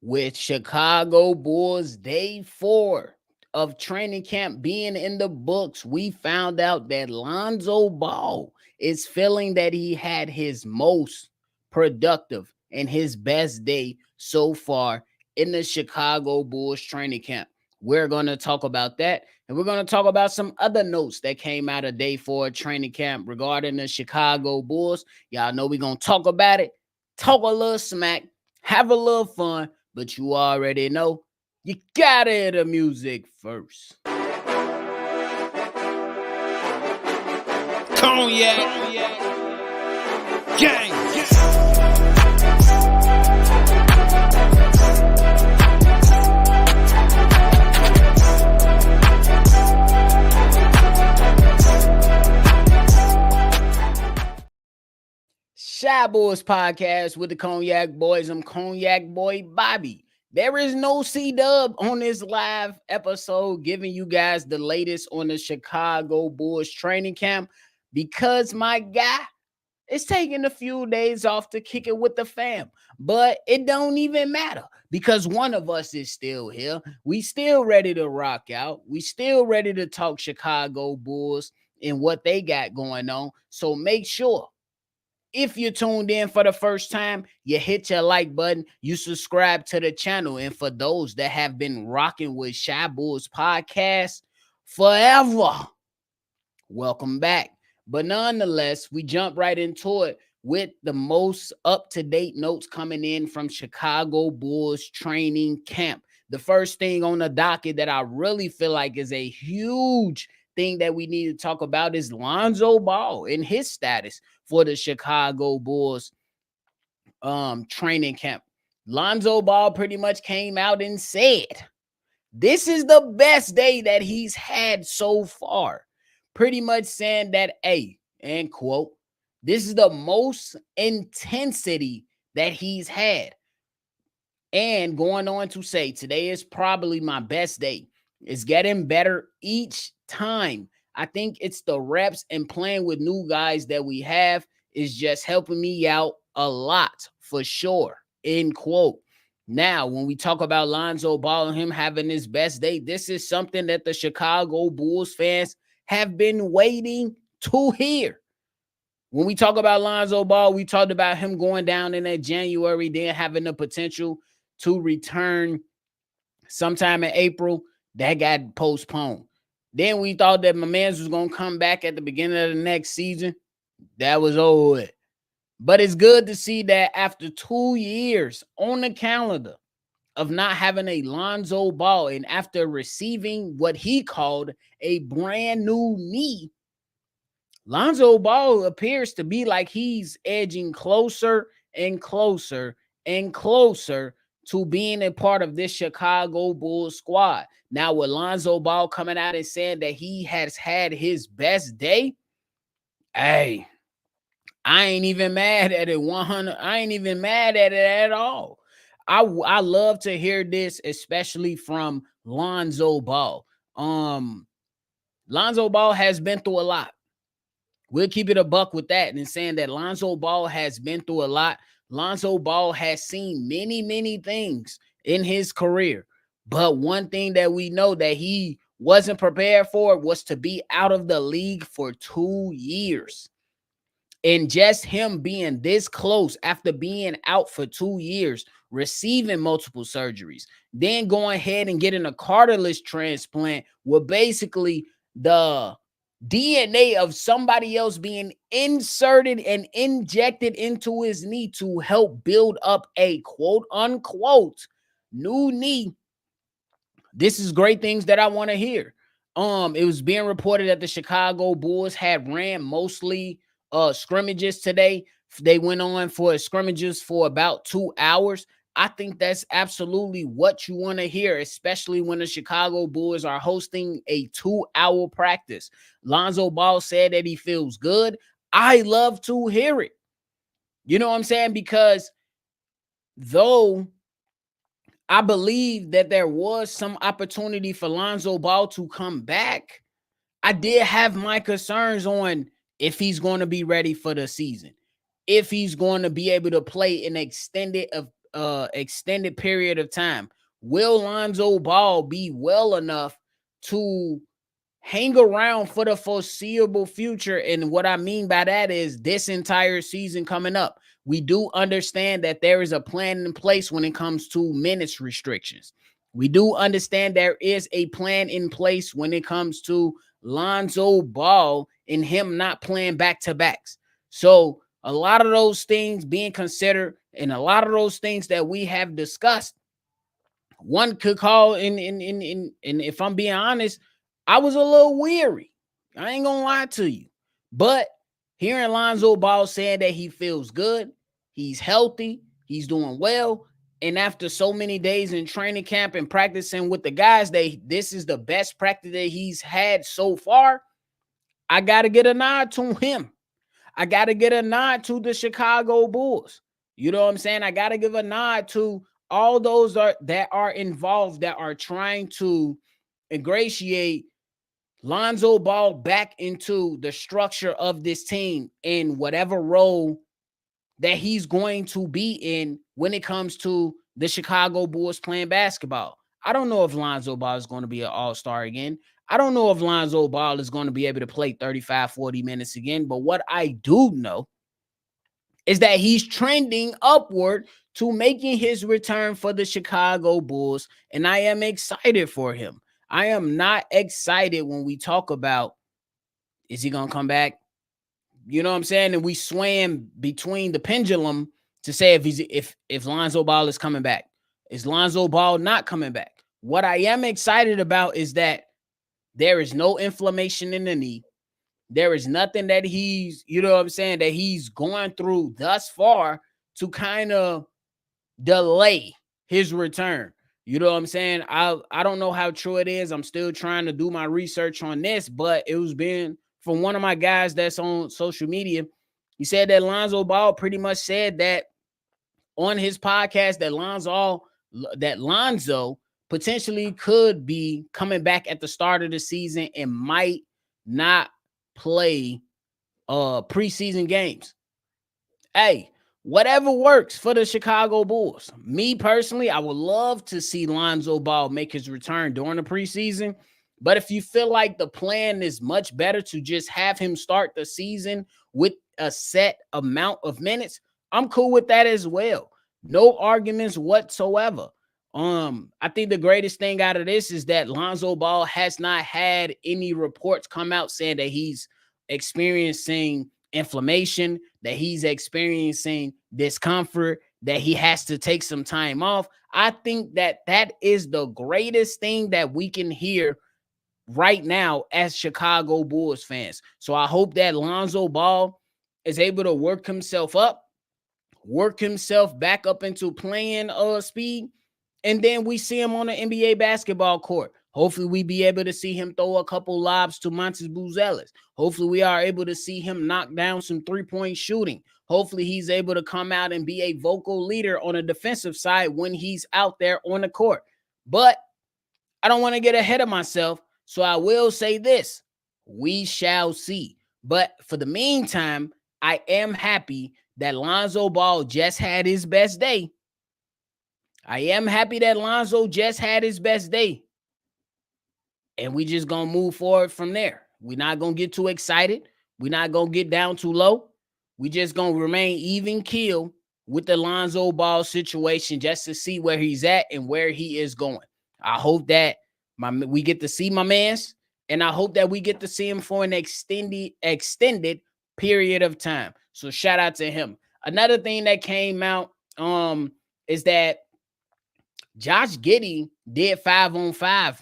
With Chicago Bulls day 4 of training camp being in the books, we found out that Lonzo Ball is feeling that he had his most productive and his best day so far in the Chicago Bulls training camp. We're going to talk about that, and we're going to talk about some other notes that came out of day 4 training camp regarding the Chicago Bulls. Y'all know we're going to talk about it, talk a little smack, have a little fun, but you already know you gotta hear the music first. Cognac, gang. Shy Boys Podcast with the Cognac Boys. I'm Cognac Boy Bobby. There is no C-Dub on this live episode giving you guys the latest on the Chicago Bulls training camp because my guy is taking a few days off to kick it with the fam. But it don't even matter because one of us is still here. We still ready to rock out. We still ready to talk Chicago Bulls and what they got going on. So make sure, if you're tuned in for the first time, you hit your like button, you subscribe to the channel. And for those that have been rocking with Shy Bulls Podcast forever, welcome back. But nonetheless, we jump right into it with the most up-to-date notes coming in from Chicago Bulls training camp. The first thing on the docket that I really feel like is a huge thing that we need to talk about is Lonzo Ball and his status for the Chicago Bulls training camp. Lonzo Ball pretty much came out and said, this is the best day that he's had so far. Pretty much saying that, and quote, this is the most intensity that he's had. And going on to say, today is probably my best day. It's getting better each time. I think it's the reps and playing with new guys that we have is just helping me out a lot for sure, end quote. Now, when we talk about Lonzo Ball and him having his best day, this is something that the Chicago Bulls fans have been waiting to hear. When we talk about Lonzo Ball, we talked about him going down in that January, then having the potential to return sometime in April. That got postponed. Then we thought that my man was going to come back at the beginning of the next season. That was over with. But it's good to see that after 2 years on the calendar of not having a Lonzo Ball and after receiving what he called a brand new knee, Lonzo Ball appears to be like he's edging closer and closer and closer to being a part of this Chicago Bulls squad. Now, with Lonzo Ball coming out and saying that he has had his best day, hey, I ain't even mad at it 100. I ain't even mad at it at all. I love to hear this, especially from Lonzo Ball. Lonzo Ball has been through a lot. We'll keep it a buck with that and saying that Lonzo Ball has been through a lot. Lonzo Ball has seen many, many things in his career. But one thing that we know that he wasn't prepared for was to be out of the league for 2 years. And just him being this close after being out for 2 years, receiving multiple surgeries, then going ahead and getting a cartilage transplant with basically the DNA of somebody else being inserted and injected into his knee to help build up a quote unquote new knee. This is great things that I want to hear. It was being reported that the Chicago Bulls had ran mostly scrimmages today. They went on for scrimmages for about 2 hours. I think that's absolutely what you want to hear, especially when the Chicago Bulls are hosting a 2-hour practice. Lonzo Ball said that he feels good. I love to hear it. You know what I'm saying? Because though I believe that there was some opportunity for Lonzo Ball to come back, I did have my concerns on if he's going to be ready for the season, if he's going to be able to play an extended extended period of time. Will Lonzo Ball be well enough to hang around for the foreseeable future? And what I mean by that is this entire season coming up. We do understand that there is a plan in place when it comes to minutes restrictions. We do understand there is a plan in place when it comes to Lonzo Ball and him not playing back-to-backs. So a lot of those things being considered and a lot of those things that we have discussed, one could call in if I'm being honest, I was a little weary. I ain't gonna lie to you. But hearing Lonzo Ball saying that he feels good, he's healthy, he's doing well, and after so many days in training camp and practicing with the guys, this is the best practice that he's had so far. I gotta get a nod to him. I gotta get a nod to the Chicago Bulls. You know what I'm saying? I gotta give a nod to all those that are involved, that are trying to ingratiate Lonzo Ball back into the structure of this team in whatever role that he's going to be in when it comes to the Chicago Bulls playing basketball. I don't know if Lonzo Ball is going to be an all-star again. I don't know if Lonzo Ball is going to be able to play 35, 40 minutes again. But what I do know is that he's trending upward to making his return for the Chicago Bulls. And I am excited for him. I am not excited when we talk about, is he going to come back? You know what I'm saying? And we swam between the pendulum to say if Lonzo Ball is coming back. Is Lonzo Ball not coming back? What I am excited about is that there is no inflammation in the knee. There is nothing that he's, you know what I'm saying, that he's going through thus far to kind of delay his return. You know what I'm saying? I don't know how true it is. I'm still trying to do my research on this, but it was being from one of my guys that's on social media. He said that Lonzo Ball pretty much said that on his podcast that Lonzo potentially could be coming back at the start of the season and might not play preseason games. Hey, whatever works for the Chicago Bulls. Me personally, I would love to see Lonzo Ball make his return during the preseason. But if you feel like the plan is much better to just have him start the season with a set amount of minutes, I'm cool with that as well. No arguments whatsoever. I think the greatest thing out of this is that Lonzo Ball has not had any reports come out saying that he's experiencing inflammation, that he's experiencing discomfort, that he has to take some time off. I think that that is the greatest thing that we can hear right now as Chicago Bulls fans. So I hope that Lonzo Ball is able to work himself back up into playing speed, and then we see him on the NBA basketball court. Hopefully we be able to see him throw a couple lobs to Montes Buzelis. Hopefully we are able to see him knock down some three-point shooting. Hopefully he's able to come out and be a vocal leader on the defensive side when he's out there on the court. But I don't want to get ahead of myself, so I will say this. We shall see. But for the meantime, I am happy that Lonzo Ball just had his best day. I am happy that Lonzo just had his best day. And we just going to move forward from there. We're not going to get too excited. We're not going to get down too low. We just going to remain even keel with the Lonzo Ball situation just to see where he's at and where he is going. I hope that we get to see my mans, and I hope that we get to see him for an extended period of time. So shout out to him. Another thing that came out is that Josh Giddey did 5-on-5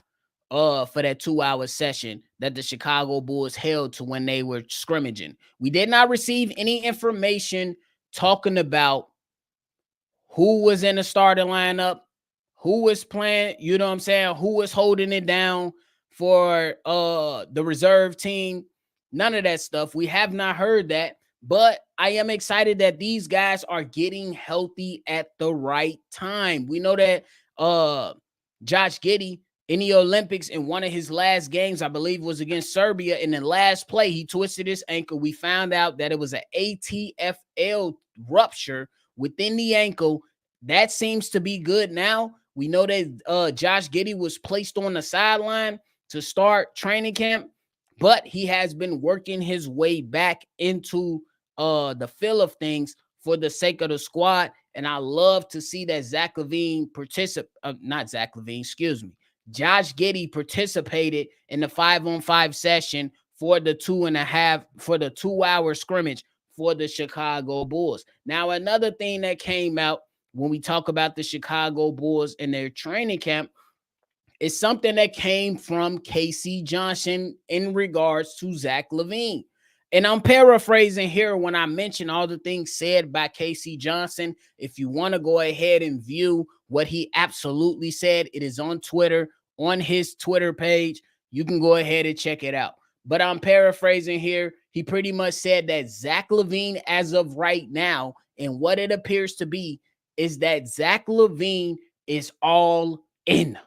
for that 2-hour session that the Chicago Bulls held to when they were scrimmaging. We did not receive any information talking about who was in the starting lineup, who was playing, you know what I'm saying, who was holding it down for the reserve team. None of that stuff. We have not heard that. But I am excited that these guys are getting healthy at the right time. We know that Josh Giddey in the Olympics in one of his last games, I believe was against Serbia, in the last play, he twisted his ankle. We found out that it was an ATFL rupture within the ankle That seems to be good now. We know that Josh Giddey was placed on the sideline to start training camp, but he has been working his way back into the feel of things for the sake of the squad. And I love to see that Zach LaVine not Zach LaVine, excuse me. Josh Giddey participated in the 5-on-5 session for the 2-hour scrimmage for the Chicago Bulls. Now, another thing that came out when we talk about the Chicago Bulls and their training camp, it's something that came from KC Johnson in regards to Zach LaVine. And I'm paraphrasing here when I mention all the things said by KC Johnson. If you want to go ahead and view what he absolutely said, it is on Twitter, on his Twitter page. You can go ahead and check it out. But I'm paraphrasing here. He pretty much said that Zach LaVine, as of right now, and what it appears to be, is that Zach LaVine is all in.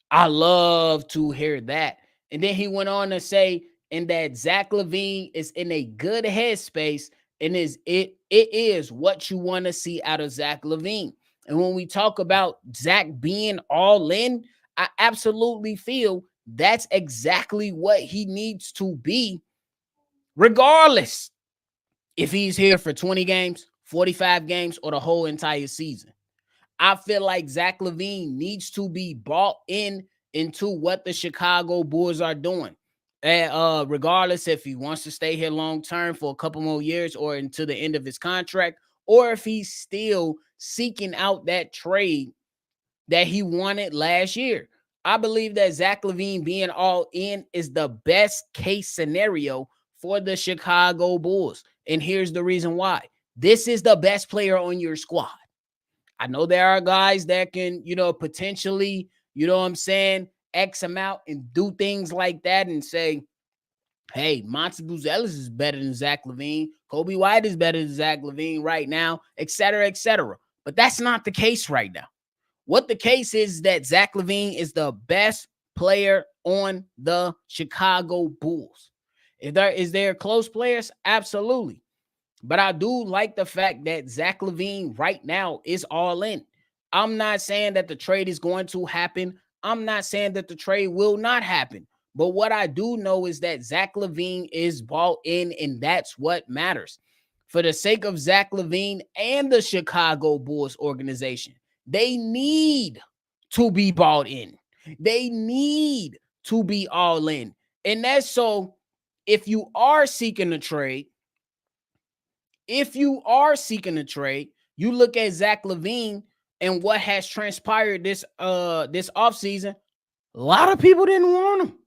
I love to hear that. And then he went on to say, and that Zach LaVine is in a good headspace, and it is what you want to see out of Zach LaVine. And when we talk about Zach being all in, I absolutely feel that's exactly what he needs to be, regardless if he's here for 20 games, 45 games, or the whole entire season. I feel like Zach LaVine needs to be bought into what the Chicago Bulls are doing. Regardless if he wants to stay here long term for a couple more years or until the end of his contract, or if he's still seeking out that trade that he wanted last year. I believe that Zach LaVine being all in is the best case scenario for the Chicago Bulls. And here's the reason why. This is the best player on your squad. I know there are guys that can, potentially, X them out and do things like that and say, hey, Monty Buzelis is better than Zach LaVine. Kobe White is better than Zach LaVine right now, et cetera, et cetera. But that's not the case right now. What the case is that Zach LaVine is the best player on the Chicago Bulls. Is there close players? Absolutely. But I do like the fact that Zach LaVine right now is all in. I'm not saying that the trade is going to happen. I'm not saying that the trade will not happen. But what I do know is that Zach LaVine is bought in, and that's what matters. For the sake of Zach LaVine and the Chicago Bulls organization, they need to be bought in. They need to be all in. And that's so if you are seeking a trade, you look at Zach LaVine and what has transpired this offseason. A lot of people didn't want him.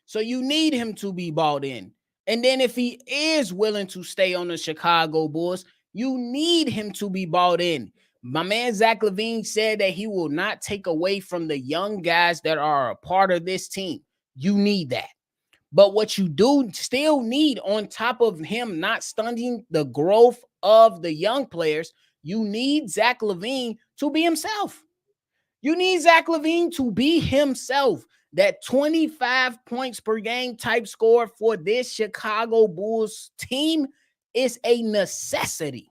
So you need him to be bought in. And then if he is willing to stay on the Chicago Bulls, you need him to be bought in. My man Zach LaVine said that he will not take away from the young guys that are a part of this team. You need that. But what you do still need, on top of him not stunting the growth of the young players, you need Zach LaVine to be himself. You need Zach LaVine to be himself. That 25 points per game type score for this Chicago Bulls team is a necessity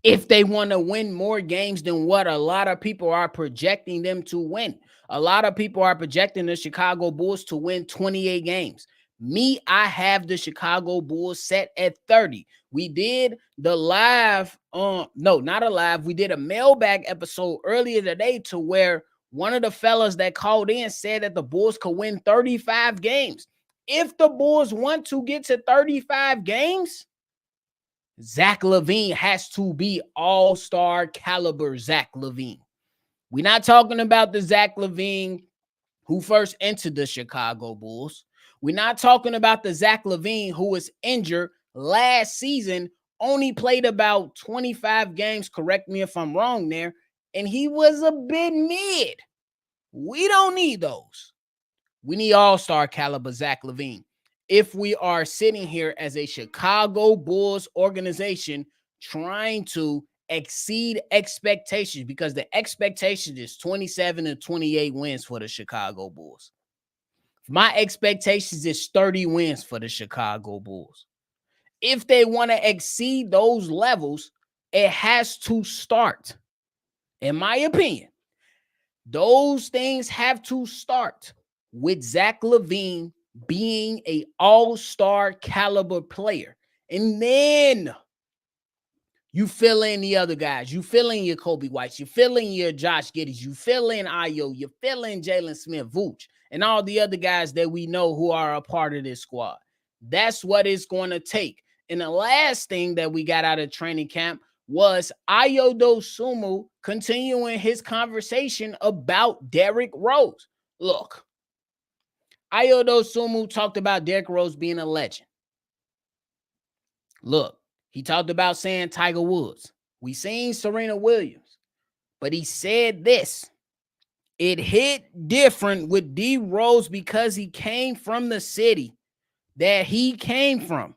if they want to win more games than what a lot of people are projecting them to win. A lot of people are projecting the Chicago Bulls to win 28 games. Me, I have the Chicago Bulls set at 30. We did the live, we did a mailbag episode earlier today to where one of the fellas that called in said that the Bulls could win 35 games. If the Bulls want to get to 35 games, Zach LaVine has to be all-star caliber Zach LaVine. We're not talking about the Zach LaVine who first entered the Chicago Bulls. We're not talking about the Zach LaVine who was injured last season, only played about 25 games, correct me if I'm wrong there, and he was a bit mid. We don't need those. We need all-star caliber Zach LaVine. If we are sitting here as a Chicago Bulls organization trying to exceed expectations, because the expectation is 27 and 28 wins for the Chicago Bulls. My expectations is 30 wins for the Chicago Bulls. If they want to exceed those levels, It has to start. In my opinion, those things have to start with Zach LaVine being a all-star caliber player. And then you fill in the other guys. You fill in your Kobe Whites. You fill in your Josh Giddeys. You fill in Ayo. You fill in Jalen Smith, Vooch, and all the other guys that we know who are a part of this squad. That's what it's going to take. And the last thing that we got out of training camp was Ayo Dosunmu continuing his conversation about Derrick Rose. Look, Ayo Dosunmu talked about Derrick Rose being a legend. Look, he talked about saying Tiger Woods. We seen Serena Williams. But he said this. It hit different with D Rose because he came from the city that he came from.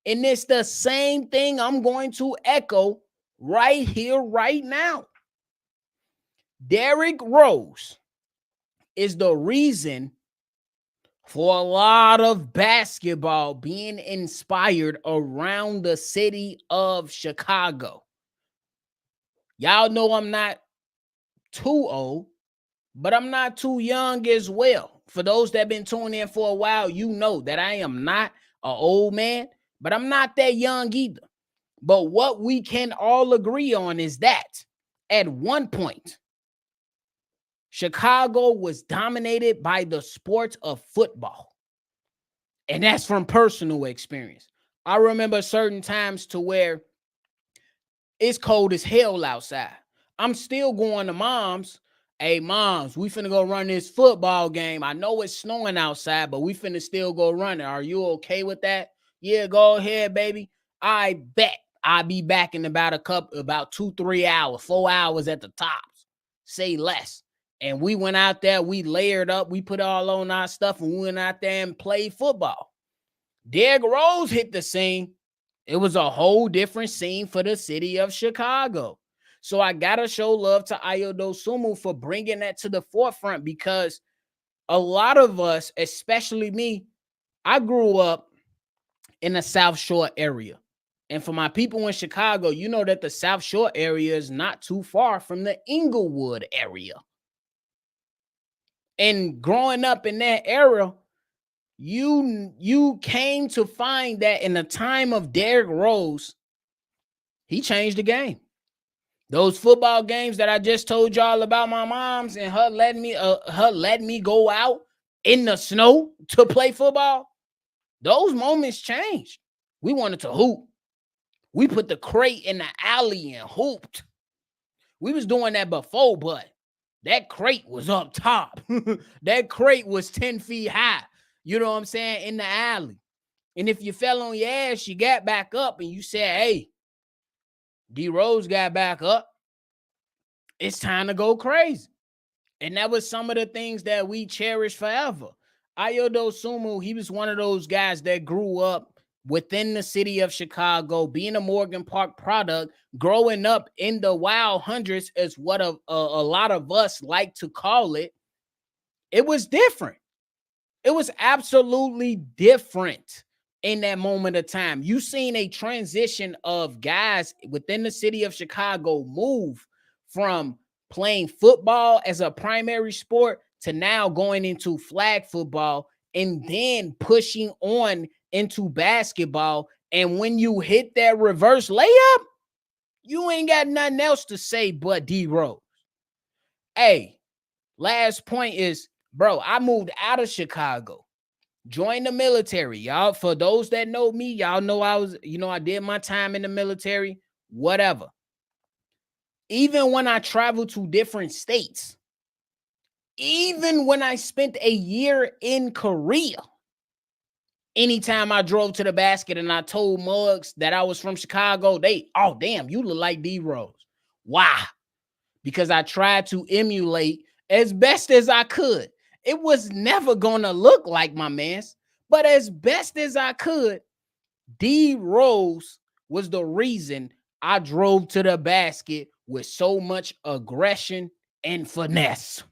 And it's the same thing I'm going to echo right here, right now. Derrick Rose is the reason for a lot of basketball being inspired around the city of Chicago. Y'all know I'm not too old, but I'm not too young as well. For those that have been tuning in for a while, you know that I am not an old man, but I'm not that young either. But what we can all agree on is that at one point, Chicago was dominated by the sport of football. And that's from personal experience. I remember certain times to where it's cold as hell outside. I'm still going to mom's. Hey, moms, we finna go run this football game. I know it's snowing outside, but we finna still go run it. Are you okay with that? Yeah, go ahead, baby. I bet I'll be back in about 2-3 hours, 4 hours at the tops. Say less. And we went out there, we layered up, we put all on our stuff, and we went out there and played football. Derrick Rose hit the scene. It was a whole different scene for the city of Chicago. So I got to show love to Ayo Dosunmu for bringing that to the forefront, because a lot of us, especially me, I grew up in the South Shore area. And for my people in Chicago, you know that the South Shore area is not too far from the Inglewood area. And growing up in that era, you came to find that in the time of Derrick Rose, he changed the game. Those football games that I just told y'all about my mom's and her letting me go out in the snow to play football, those moments changed. We wanted to hoop. We put the crate in the alley and hooped. We was doing that before, but that crate was up top. That crate was 10 feet high. You know what I'm saying? In the alley. And if you fell on your ass, you got back up and you said, hey, D Rose got back up. It's time to go crazy. And that was some of the things that we cherish forever. Ayo Dosunmu, he was one of those guys that grew up within the city of Chicago, being a Morgan Park product, growing up in the wild hundreds is what a lot of us like to call it. It was different. It was absolutely different in that moment of time. You seen a transition of guys within the city of Chicago move from playing football as a primary sport to now going into flag football and then pushing on into basketball. And when you hit that reverse layup, you ain't got nothing else to say but D Rose. Hey, last point is, bro, I moved out of Chicago, joined the military. Y'all, for those that know me, y'all know I did my time in the military, whatever. Even when I traveled to different states, even when I spent a year in Korea, anytime I drove to the basket and I told mugs that I was from Chicago, oh, damn, you look like D Rose. Why? Because I tried to emulate as best as I could. It was never going to look like my man's, but as best as I could, D Rose was the reason I drove to the basket with so much aggression and finesse.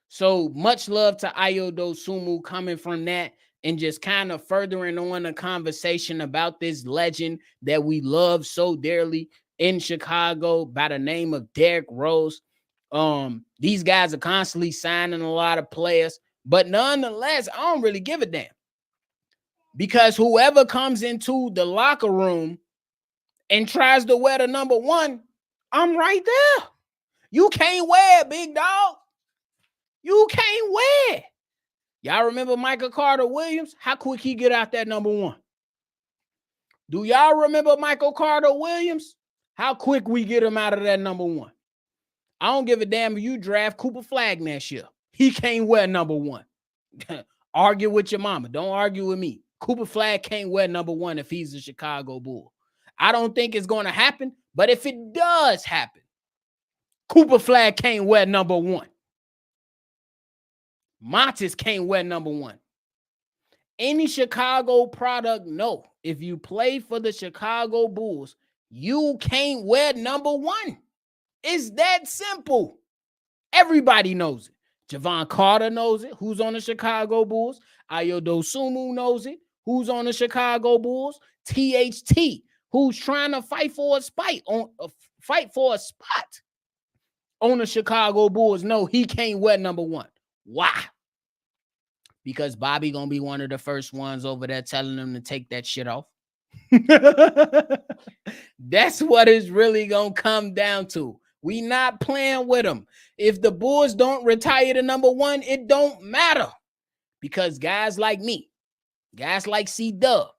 So much love to Ayo Dosunmu coming from that and just kind of furthering on a conversation about this legend that we love so dearly. in Chicago by the name of Derrick Rose. These guys are constantly signing a lot of players, but nonetheless, I don't really give a damn. Because whoever comes into the locker room and tries to wear the number 1, I'm right there. You can't wear it, big dog. You can't wear it. Y'all remember Michael Carter Williams? How quick he get out that number 1? Do y'all remember Michael Carter Williams? How quick we get him out of that number 1? I don't give a damn if you draft Cooper Flag next year. He can't wear number 1. Argue with your mama. Don't argue with me. Cooper Flag can't wear number 1 if he's a Chicago Bull. I don't think it's going to happen, but if it does happen, Cooper Flag can't wear number 1. Montes can't wear number 1. Any Chicago product, no. If you play for the Chicago Bulls, you can't wear number 1. It's that simple. Everybody knows it. Javon Carter knows it, who's on the Chicago Bulls. Dosunmu knows it, who's on the Chicago Bulls. THT, who's trying to fight for a spot on the Chicago Bulls. No, he can't wear number 1. Why? Because Bobby gonna be one of the first ones over there telling them to take that shit off. That's what it's really gonna come down to. We not playing with them. If the Bulls don't retire the number 1, it don't matter. Because guys like me, guys like C-Dub,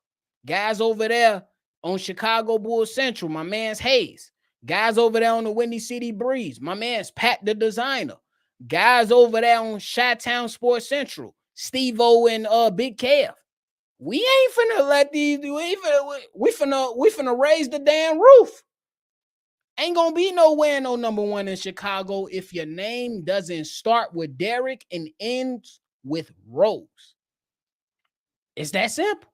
guys over there on Chicago Bulls Central, my man's Hayes, guys over there on the Windy City Breeze, my man's Pat the Designer, guys over there on Chi-Town Sports Central, Steve-O and Big Kev. We ain't finna let these, we finna raise the damn roof. Ain't gonna be nowhere no number 1 in Chicago if your name doesn't start with Derrick and ends with Rose. It's that simple.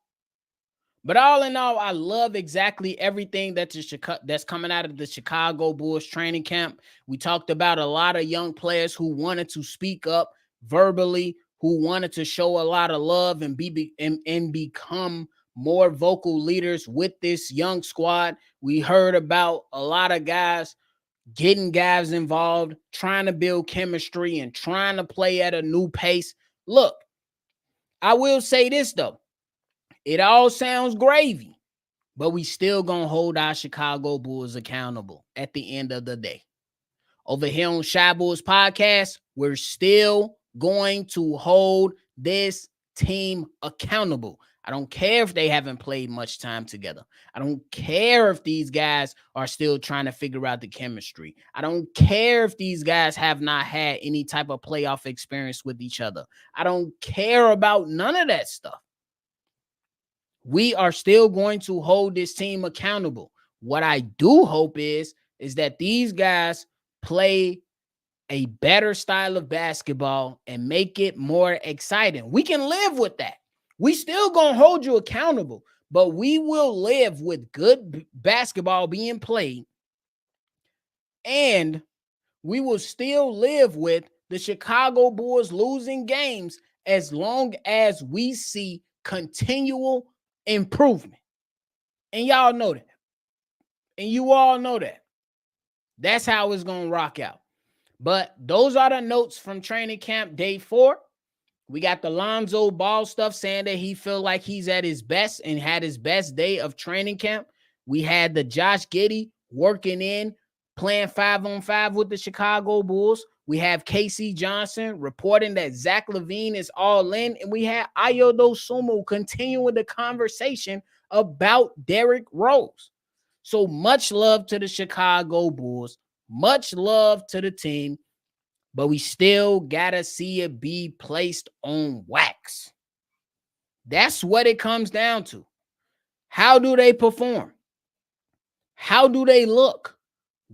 But all in all, I love exactly everything that's coming out of the Chicago Bulls training camp. We talked about a lot of young players who wanted to speak up verbally, who wanted to show a lot of love and become more vocal leaders with this young squad. We heard about a lot of guys getting guys involved, trying to build chemistry and trying to play at a new pace. Look, I will say this, though. It all sounds gravy, but we still gonna hold our Chicago Bulls accountable at the end of the day. Over here on Shy Bulls Podcast, we're still going to hold this team accountable. I don't care if they haven't played much time together. I don't care if these guys are still trying to figure out the chemistry. I don't care if these guys have not had any type of playoff experience with each other. I don't care about none of that stuff. We are still going to hold this team accountable. What I do hope is that these guys play a better style of basketball and make it more exciting. We can live with that. We still gonna hold you accountable, but we will live with good basketball being played, and we will still live with the Chicago Bulls losing games as long as we see continual improvement. And y'all know that. And you all know that. That's how it's gonna rock out. But those are the notes from training camp day 4. We got the Lonzo Ball stuff saying that he feel like he's at his best and had his best day of training camp. We had the Josh Giddey working in, playing 5-on-5 with the Chicago Bulls. We have Casey Johnson reporting that Zach LaVine is all in. And we had Dosunmu continuing the conversation about Derrick Rose. So much love to the Chicago Bulls. Much love to the team. But we still got to see it be placed on wax. That's what it comes down to. How do they perform? How do they look?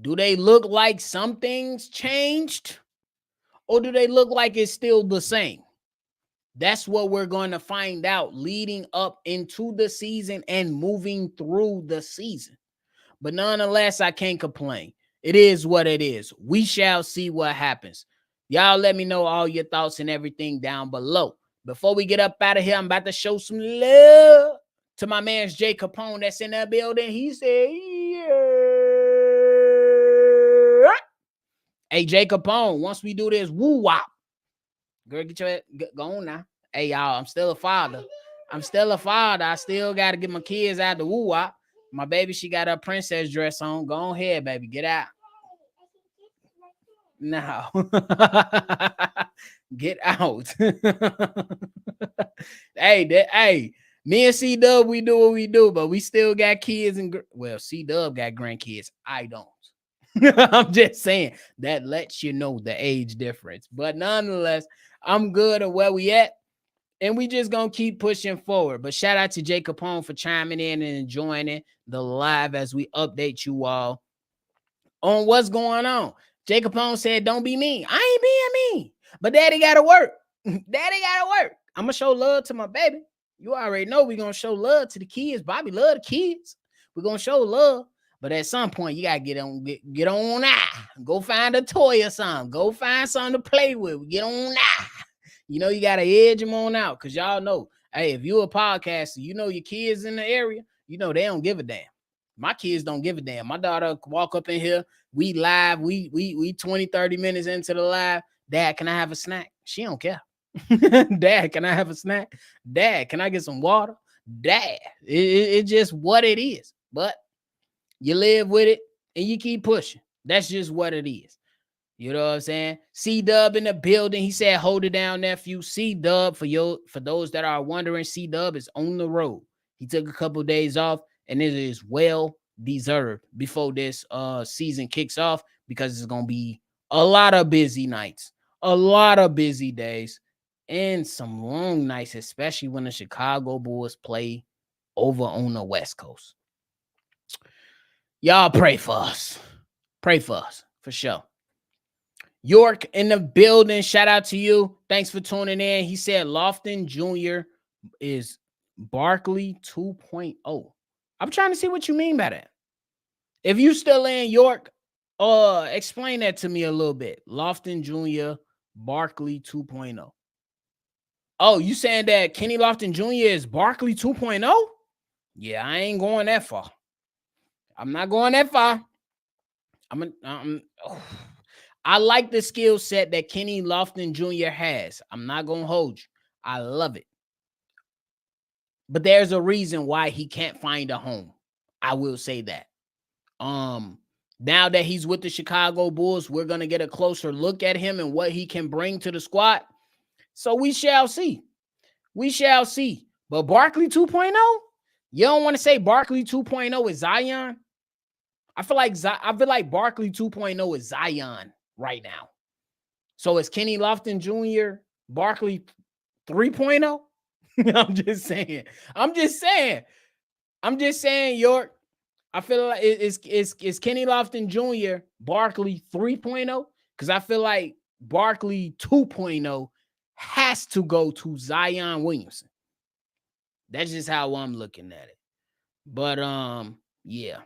Do they look like some things changed? Or do they look like it's still the same? That's what we're going to find out leading up into the season and moving through the season. But nonetheless, I can't complain. It is what it is. We shall see what happens. Y'all let me know all your thoughts and everything down below. Before we get up out of here, I'm about to show some love to my man Jay Capone that's in that building. He said, yeah. Hey, Jacob Capone, once we do this woo wop, girl, get your go on now. Hey, y'all, I'm still a father. I still got to get my kids out the woo wop. My baby, she got her princess dress on. Go ahead, baby. Get out. No. Get out. Hey, me and C Dub, we do what we do, but we still got kids and C Dub got grandkids. I don't. I'm just saying that lets you know the age difference. But nonetheless, I'm good at where we at. And we just gonna keep pushing forward. But shout out to Jay Capone for chiming in and enjoying the live as we update you all on what's going on. Jay Capone said, "Don't be mean." I ain't being mean, but daddy gotta work. Daddy gotta work. I'm gonna show love to my baby. You already know we're gonna show love to the kids. Bobby love the kids. We're gonna show love. But at some point, you gotta get on now. Go find a toy or something. Go find something to play with. Get on now. You know, you gotta edge them on out, because y'all know, hey, if you're a podcaster, you know your kids in the area, you know they don't give a damn. My kids don't give a damn. My daughter walk up in here, we live, we 20, 30 minutes into the live. Dad, can I have a snack? She don't care. Dad, can I have a snack? Dad, can I get some water? Dad, it's just what it is. But you live with it and you keep pushing. That's just what it is. You know what I'm saying? C-Dub in the building. He said, hold it down, nephew. C-Dub, for those that are wondering, C-Dub is on the road. He took a couple of days off, and it is well deserved before this season kicks off, because it's going to be a lot of busy nights, a lot of busy days, and some long nights, especially when the Chicago Bulls play over on the West Coast. Y'all pray for us. Pray for us, for sure. York in the building. Shout out to you. Thanks for tuning in. He said Lofton Jr. is Barkley 2.0. I'm trying to see what you mean by that. If you still in York, explain that to me a little bit. Lofton Jr. Barkley 2.0. Oh, you saying that Kenny Lofton Jr. is Barkley 2.0? Yeah, I ain't going that far. I'm not going that far. I like the skill set that Kenny Lofton Jr. has. I'm not going to hold you. I love it. But there's a reason why he can't find a home. I will say that. Now that he's with the Chicago Bulls, we're going to get a closer look at him and what he can bring to the squad. So we shall see. We shall see. But Barkley 2.0? You don't want to say Barkley 2.0 is Zion? I feel like Barkley 2.0 is Zion right now. So is Kenny Lofton Jr. Barkley 3.0? I'm just saying, York. I feel like it's Kenny Lofton Jr. Barkley 3.0, because I feel like Barkley 2.0 has to go to Zion Williamson. That's just how I'm looking at it. But yeah.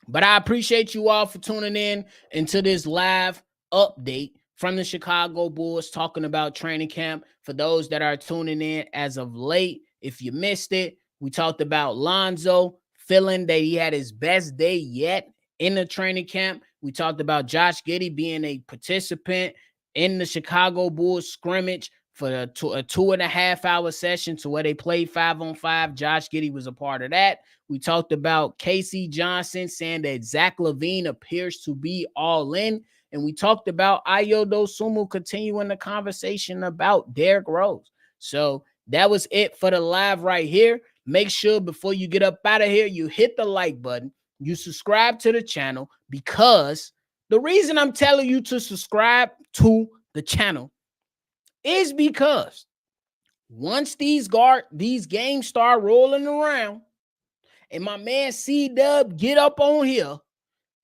But I appreciate you all for tuning in into this live update from the Chicago Bulls, talking about training camp. For those that are tuning in as of late, if you missed it, we talked about Lonzo feeling that he had his best day yet in the training camp. We talked about Josh Giddey being a participant in the Chicago Bulls scrimmage for a 2.5 hour session to where they played 5-on-5. Josh Giddey was a part of that. We talked about Casey Johnson saying that Zach LaVine appears to be all in. And we talked about Ayo Dosunmu continuing the conversation about Derrick Rose. So that was it for the live right here. Make sure before you get up out of here, you hit the like button. You subscribe to the channel, because the reason I'm telling you to subscribe to the channel is because once these games start rolling around and my man C-Dub get up on here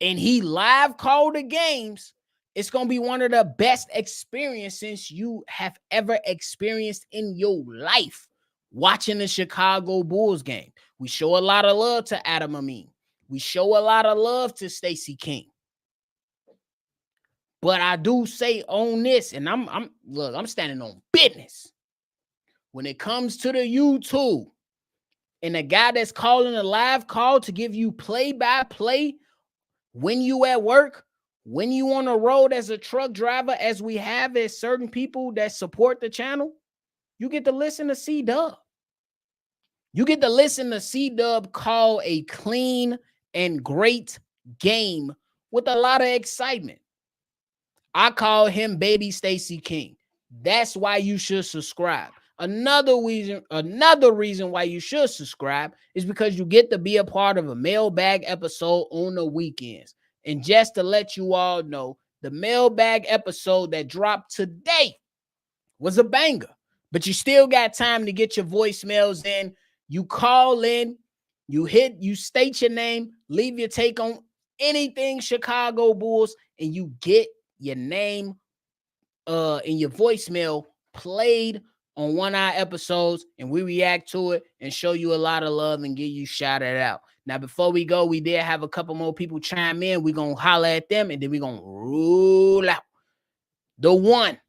and he live call the games, it's going to be one of the best experiences you have ever experienced in your life watching the Chicago Bulls game. We show a lot of love to Adam Amin. We show a lot of love to Stacey King. But I do say on this, and I'm standing on business. When it comes to the YouTube and the guy that's calling a live call to give you play-by-play when you at work when you on the road as a truck driver, as we have as certain people that support the channel, you get to listen to C-Dub. You get to listen to C-Dub call a clean and great game with a lot of excitement. I call him Baby Stacey King. That's why you should subscribe. Another reason why you should subscribe is because you get to be a part of a mailbag episode on the weekends. And just to let you all know, the mailbag episode that dropped today was a banger, but you still got time to get your voicemails in. You call in, you state your name, leave your take on anything Chicago Bulls, and you get your name in your voicemail played on one eye episodes, and we react to it and show you a lot of love and get you shouted out. Now, before we go, we did have a couple more people chime in. We're gonna holler at them, and then we're gonna rule out. The one,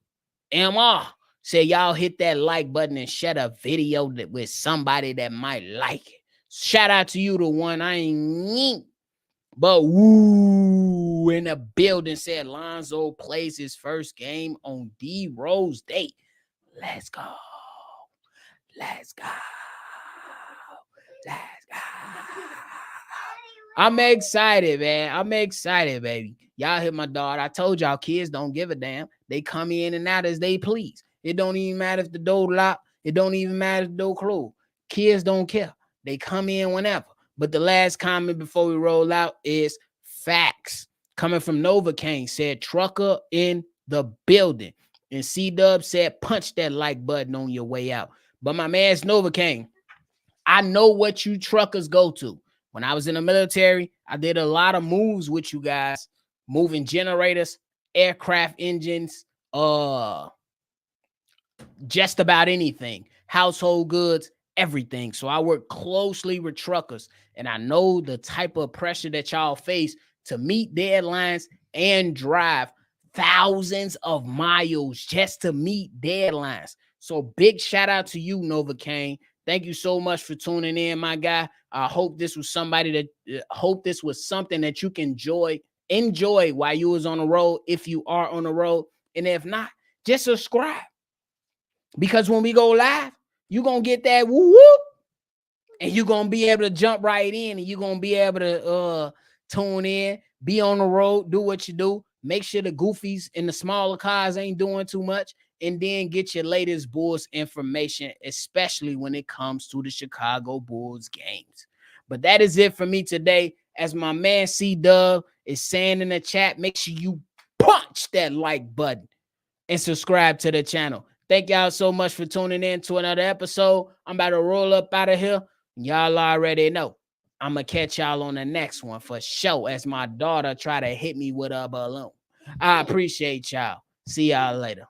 MR, said y'all hit that like button and share a video with somebody that might like it. Shout out to you, the one. I ain't but woo in the building, said Lonzo plays his first game on D Rose Day. Let's go. Let's go. Let's go. I'm excited, man. I'm excited, baby. Y'all hit my daughter. I told y'all kids don't give a damn. They come in and out as they please. It don't even matter if the door locked. It don't even matter if the door closed. Kids don't care. They come in whenever. But the last comment before we roll out is facts. Coming from Novocaine, said trucker in the building. And C-Dub said punch that like button on your way out. But my man's Novocaine, I know what you truckers go to. When I was in the military, I did a lot of moves with you guys, moving generators, aircraft engines, just about anything, household goods, everything. So I work closely with truckers, and I know the type of pressure that y'all face to meet deadlines and drive thousands of miles just to meet deadlines. So big shout out to you, Novocaine. Thank you so much for tuning in, my guy. I hope this was something that you can enjoy while you was on the road, if you are on the road. And if not, just subscribe. Because when we go live, you're going to get that woo-woo, and you're going to be able to jump right in, and you're going to be able to tune in, be on the road, do what you do. Make sure the goofies in the smaller cars ain't doing too much, and then get your latest Bulls information, especially when it comes to the Chicago Bulls games. But that is it for me today. As my man C-Dub is saying in the chat, make sure you punch that like button and subscribe to the channel. Thank y'all so much for tuning in to another episode. I'm about to roll up out of here. Y'all already know I'm going to catch y'all on the next one for sure, as my daughter try to hit me with a balloon. I appreciate y'all. See y'all later.